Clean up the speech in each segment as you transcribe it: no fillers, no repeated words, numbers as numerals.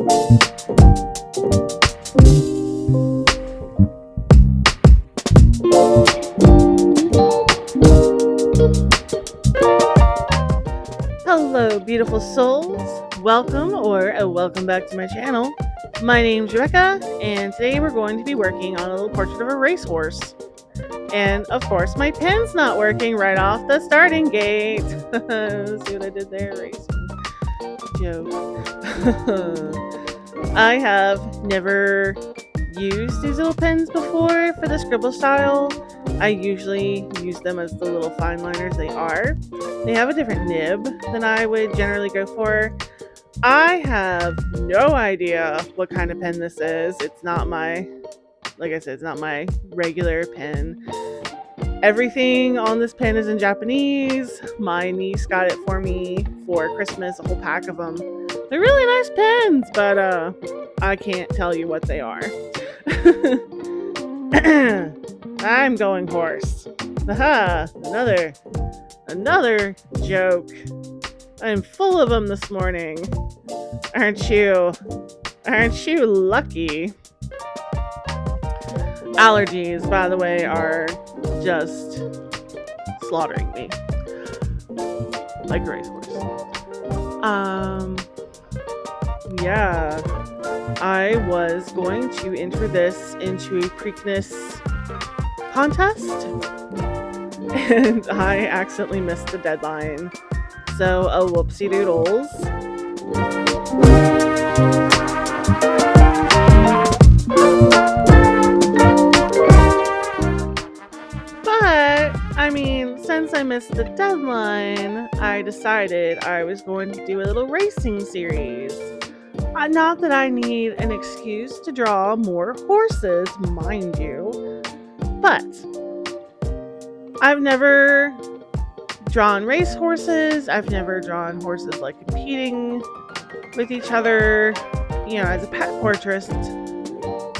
Hello, beautiful souls. Welcome back to my channel. My name's Rebecca, and today we're going to be working on a little portrait of a racehorse. And of course, my pen's not working right off the starting gate. See what I did there? Racing joke. I have never used these little pens before for the scribble style. I usually use them as the little fine liners they are. They have a different nib than I would generally go for. I have no idea what kind of pen this is. It's not my, like I said, it's not my regular pen. Everything on this pen is in Japanese. My niece got it for me for Christmas, a whole pack of them. They're really nice pens, but I can't tell you what they are. I'm going horse. Haha, another joke. I'm full of them this morning. Aren't you lucky? Allergies, by the way, are just slaughtering me. Like a racehorse. Yeah. I was going to enter this into a Preakness contest, and I accidentally missed the deadline. So a whoopsie doodles. But, I mean, since I missed the deadline, I decided I was going to do a little racing series. Not that I need an excuse to draw more horses, mind you, but I've never drawn race horses. I've never drawn horses like competing with each other. You know, as a pet portraitist,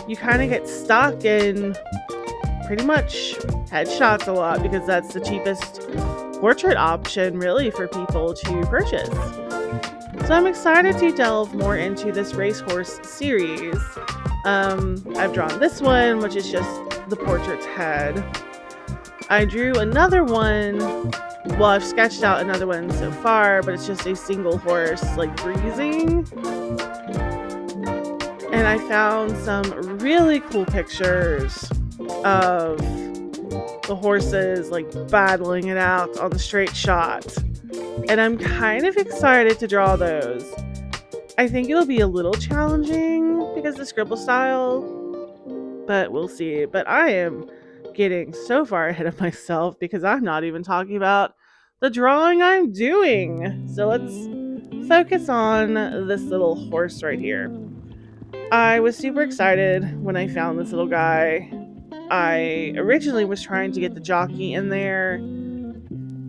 you kind of get stuck in pretty much headshots a lot because that's the cheapest portrait option really for people to purchase. So I'm excited to delve more into this racehorse series. I've drawn this one, which is just the portrait's head. I drew another one. Well, I've sketched out another one so far, but it's just a single horse, like, breezing. And I found some really cool pictures of the horses, like, battling it out on the straight shot. And I'm kind of excited to draw those. I think it'll be a little challenging because the scribble style, but we'll see. But I am getting so far ahead of myself because I'm not even talking about the drawing I'm doing. So let's focus on this little horse right here. I was super excited when I found this little guy. I originally was trying to get the jockey in there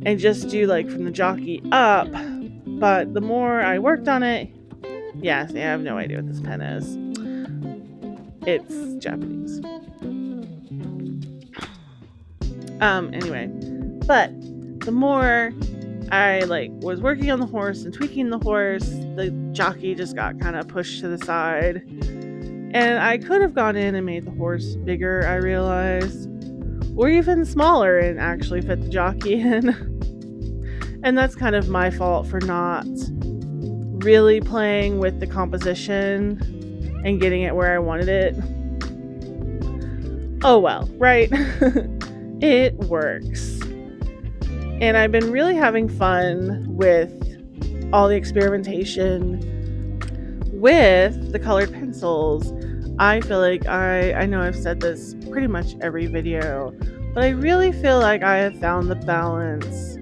and just do like from the jockey up, but the more I worked on it, yeah, I have no idea what this pen is. It's Japanese. Anyway, but the more I was working on the horse and tweaking the horse, the jockey just got kind of pushed to the side. And I could have gone in and made the horse bigger, I realized, or even smaller and actually fit the jockey in. And that's kind of my fault for not really playing with the composition and getting it where I wanted it. Oh well, right? It works. And I've been really having fun with all the experimentation with the colored pencils. I feel like I know I've said this pretty much every video, but I really feel like I have found the balance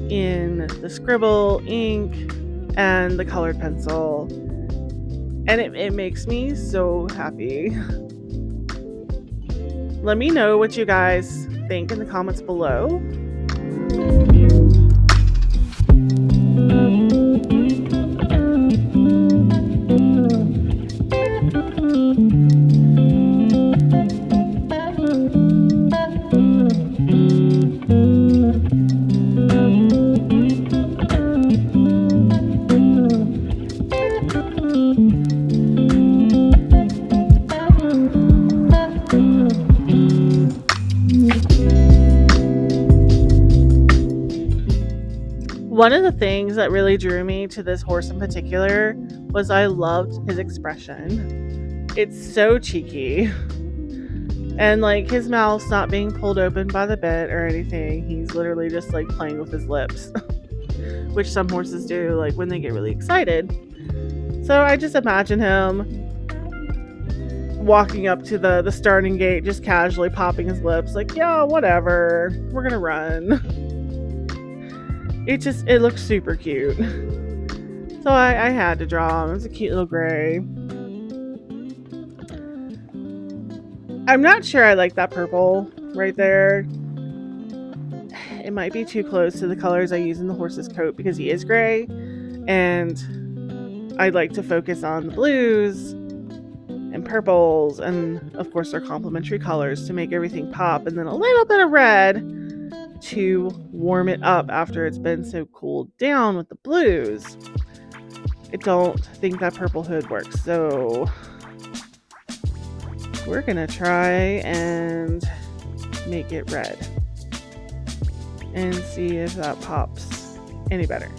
in the scribble ink and the colored pencil. And it makes me so happy. Let me know what you guys think in the comments below. One of the things that really drew me to this horse in particular was I loved his expression. It's so cheeky. And like his mouth's not being pulled open by the bit or anything. He's literally just like playing with his lips, which some horses do like when they get really excited. So I just imagine him walking up to the starting gate, just casually popping his lips, like, yeah, whatever, we're gonna run. It looks super cute. So I had to draw him. It's a cute little gray. I'm not sure I like that purple right there. It might be too close to the colors I use in the horse's coat because he is gray, and I'd like to focus on the blues and purples and of course their complementary colors to make everything pop, and then a little bit of red to warm it up after it's been so cooled down with the blues. I don't think that purple hood works, so we're gonna try and make it red and see if that pops any better.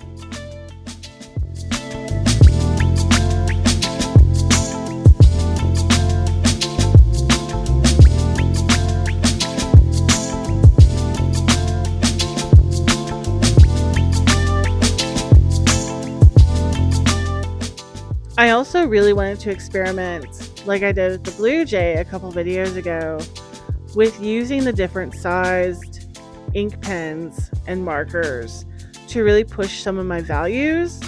I also really wanted to experiment, like I did with the Blue Jay a couple videos ago, with using the different sized ink pens and markers to really push some of my values.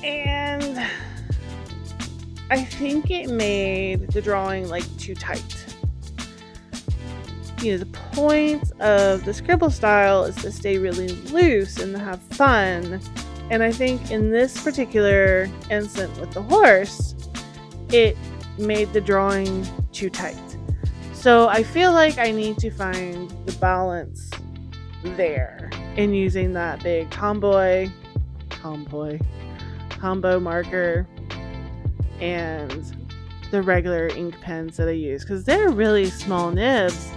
And I think it made the drawing like too tight. You know, the point of the scribble style is to stay really loose and to have fun. And I think in this particular instance with the horse, it made the drawing too tight. So I feel like I need to find the balance there in using that big combo marker and the regular ink pens that I use, because they're really small nibs.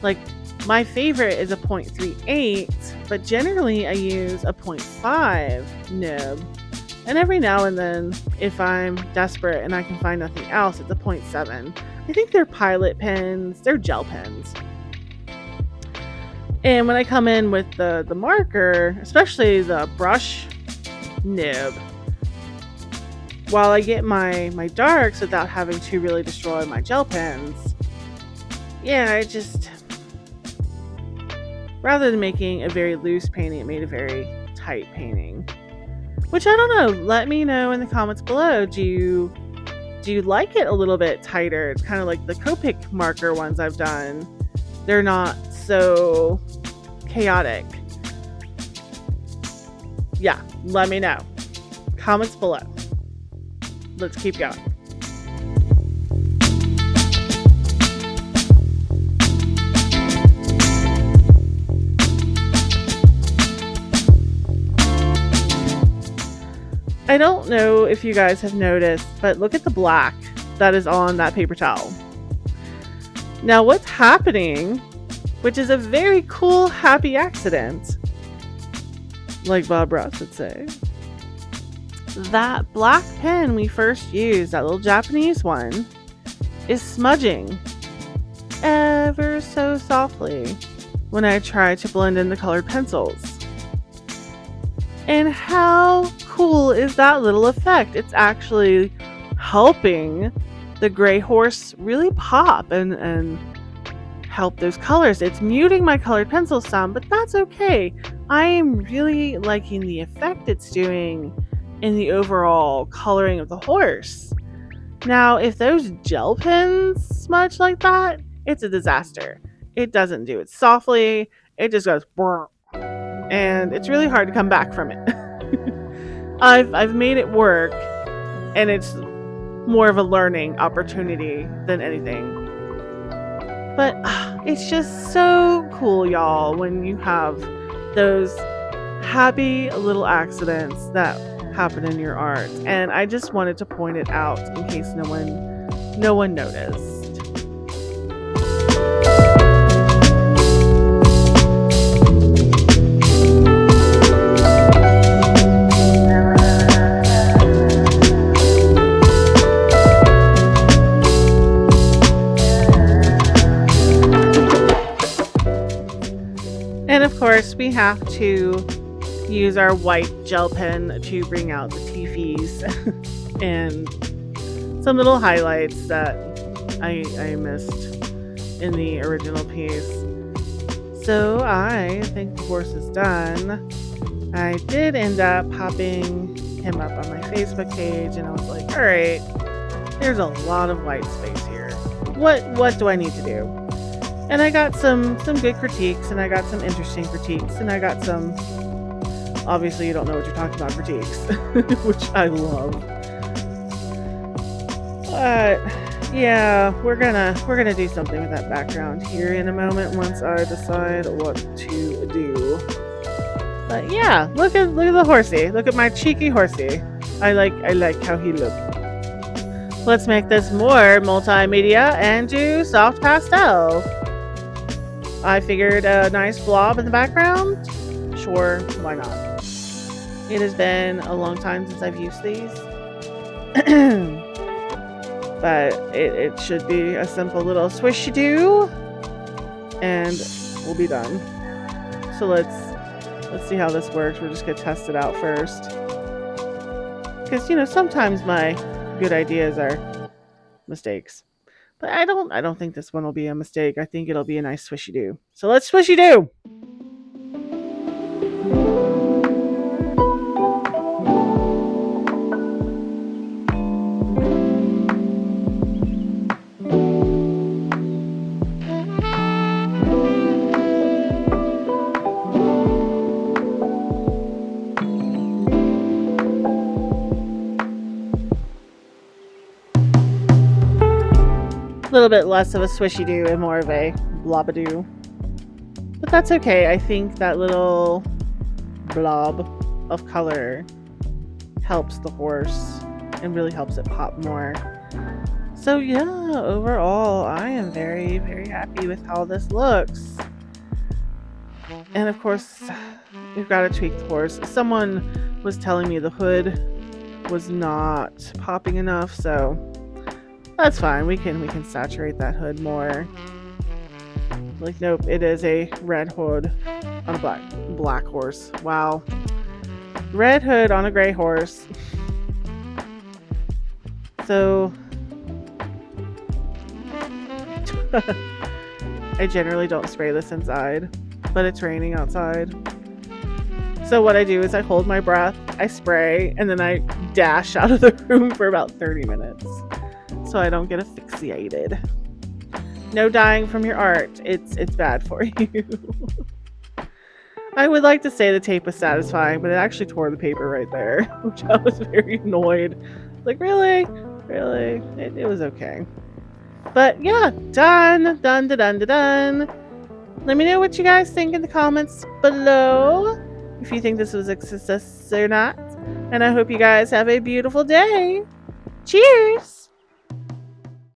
Like my favorite is a 0.38, but generally I use a 0.5 nib. And every now and then, if I'm desperate and I can find nothing else, it's a 0.7. I think they're pilot pens, they're gel pens. And when I come in with the marker, especially the brush nib, while I get my darks without having to really destroy my gel pens, rather than making a very loose painting, it made a very tight painting. Which I don't know. Let me know in the comments below. Do you like it a little bit tighter? It's kind of like the Copic marker ones I've done. They're not so chaotic. Yeah, let me know. Comments below. Let's keep going. I don't know if you guys have noticed, but look at the black that is on that paper towel. Now what's happening, which is a very cool, happy accident, like Bob Ross would say, that black pen we first used, that little Japanese one, is smudging ever so softly when I try to blend in the colored pencils. And how cool is that little effect? It's actually helping the gray horse really pop and help those colors. It's muting my colored pencil some, but that's okay. I am really liking the effect it's doing in the overall coloring of the horse. Now, if those gel pens smudge like that, it's a disaster. It doesn't do it softly. It just goes brr. And it's really hard to come back from it. I've made it work, and it's more of a learning opportunity than anything. But it's just so cool, y'all, when you have those happy little accidents that happen in your art. And I just wanted to point it out in case no one noticed. have to use our white gel pen to bring out the teefies and some little highlights that I missed in the original piece. So I think the horse is done. I did end up popping him up on my Facebook page, and I was like, all right, there's a lot of white space here. What do I need to do? And I got some good critiques, and I got some interesting critiques, and I got some, obviously you don't know what you're talking about critiques, which I love. But yeah, we're gonna do something with that background here in a moment once I decide what to do. But yeah, look at the horsey. Look at my cheeky horsey. I like how he looks. Let's make this more multimedia and do soft pastel. I figured a nice blob in the background. Sure, why not? It has been a long time since I've used these. But it should be a simple little swish-do, and we'll be done. So let's see how this works. We're just gonna test it out first, because sometimes my good ideas are mistakes, but I don't think this one will be a mistake. I think it'll be a nice swishy-do. So let's swishy-do. A little bit less of a swishy-do and more of a blobadoo. But that's okay. I think that little blob of color helps the horse and really helps it pop more. So yeah, overall, I am very, very happy with how this looks. And of course, we've got to tweak the horse. Someone was telling me the hood was not popping enough, so that's fine. We can saturate that hood more. Like, nope, it is a red hood on a black horse. Wow. Red hood on a gray horse. So I generally don't spray this inside, but it's raining outside. So what I do is I hold my breath, I spray, and then I dash out of the room for about 30 minutes. So I don't get asphyxiated. No dying from your art. It's bad for you. I would like to say the tape was satisfying, but it actually tore the paper right there, which I was very annoyed. Like, really? Really? It was okay. But yeah, done. Let me know what you guys think in the comments below, if you think this was a success or not. And I hope you guys have a beautiful day. Cheers!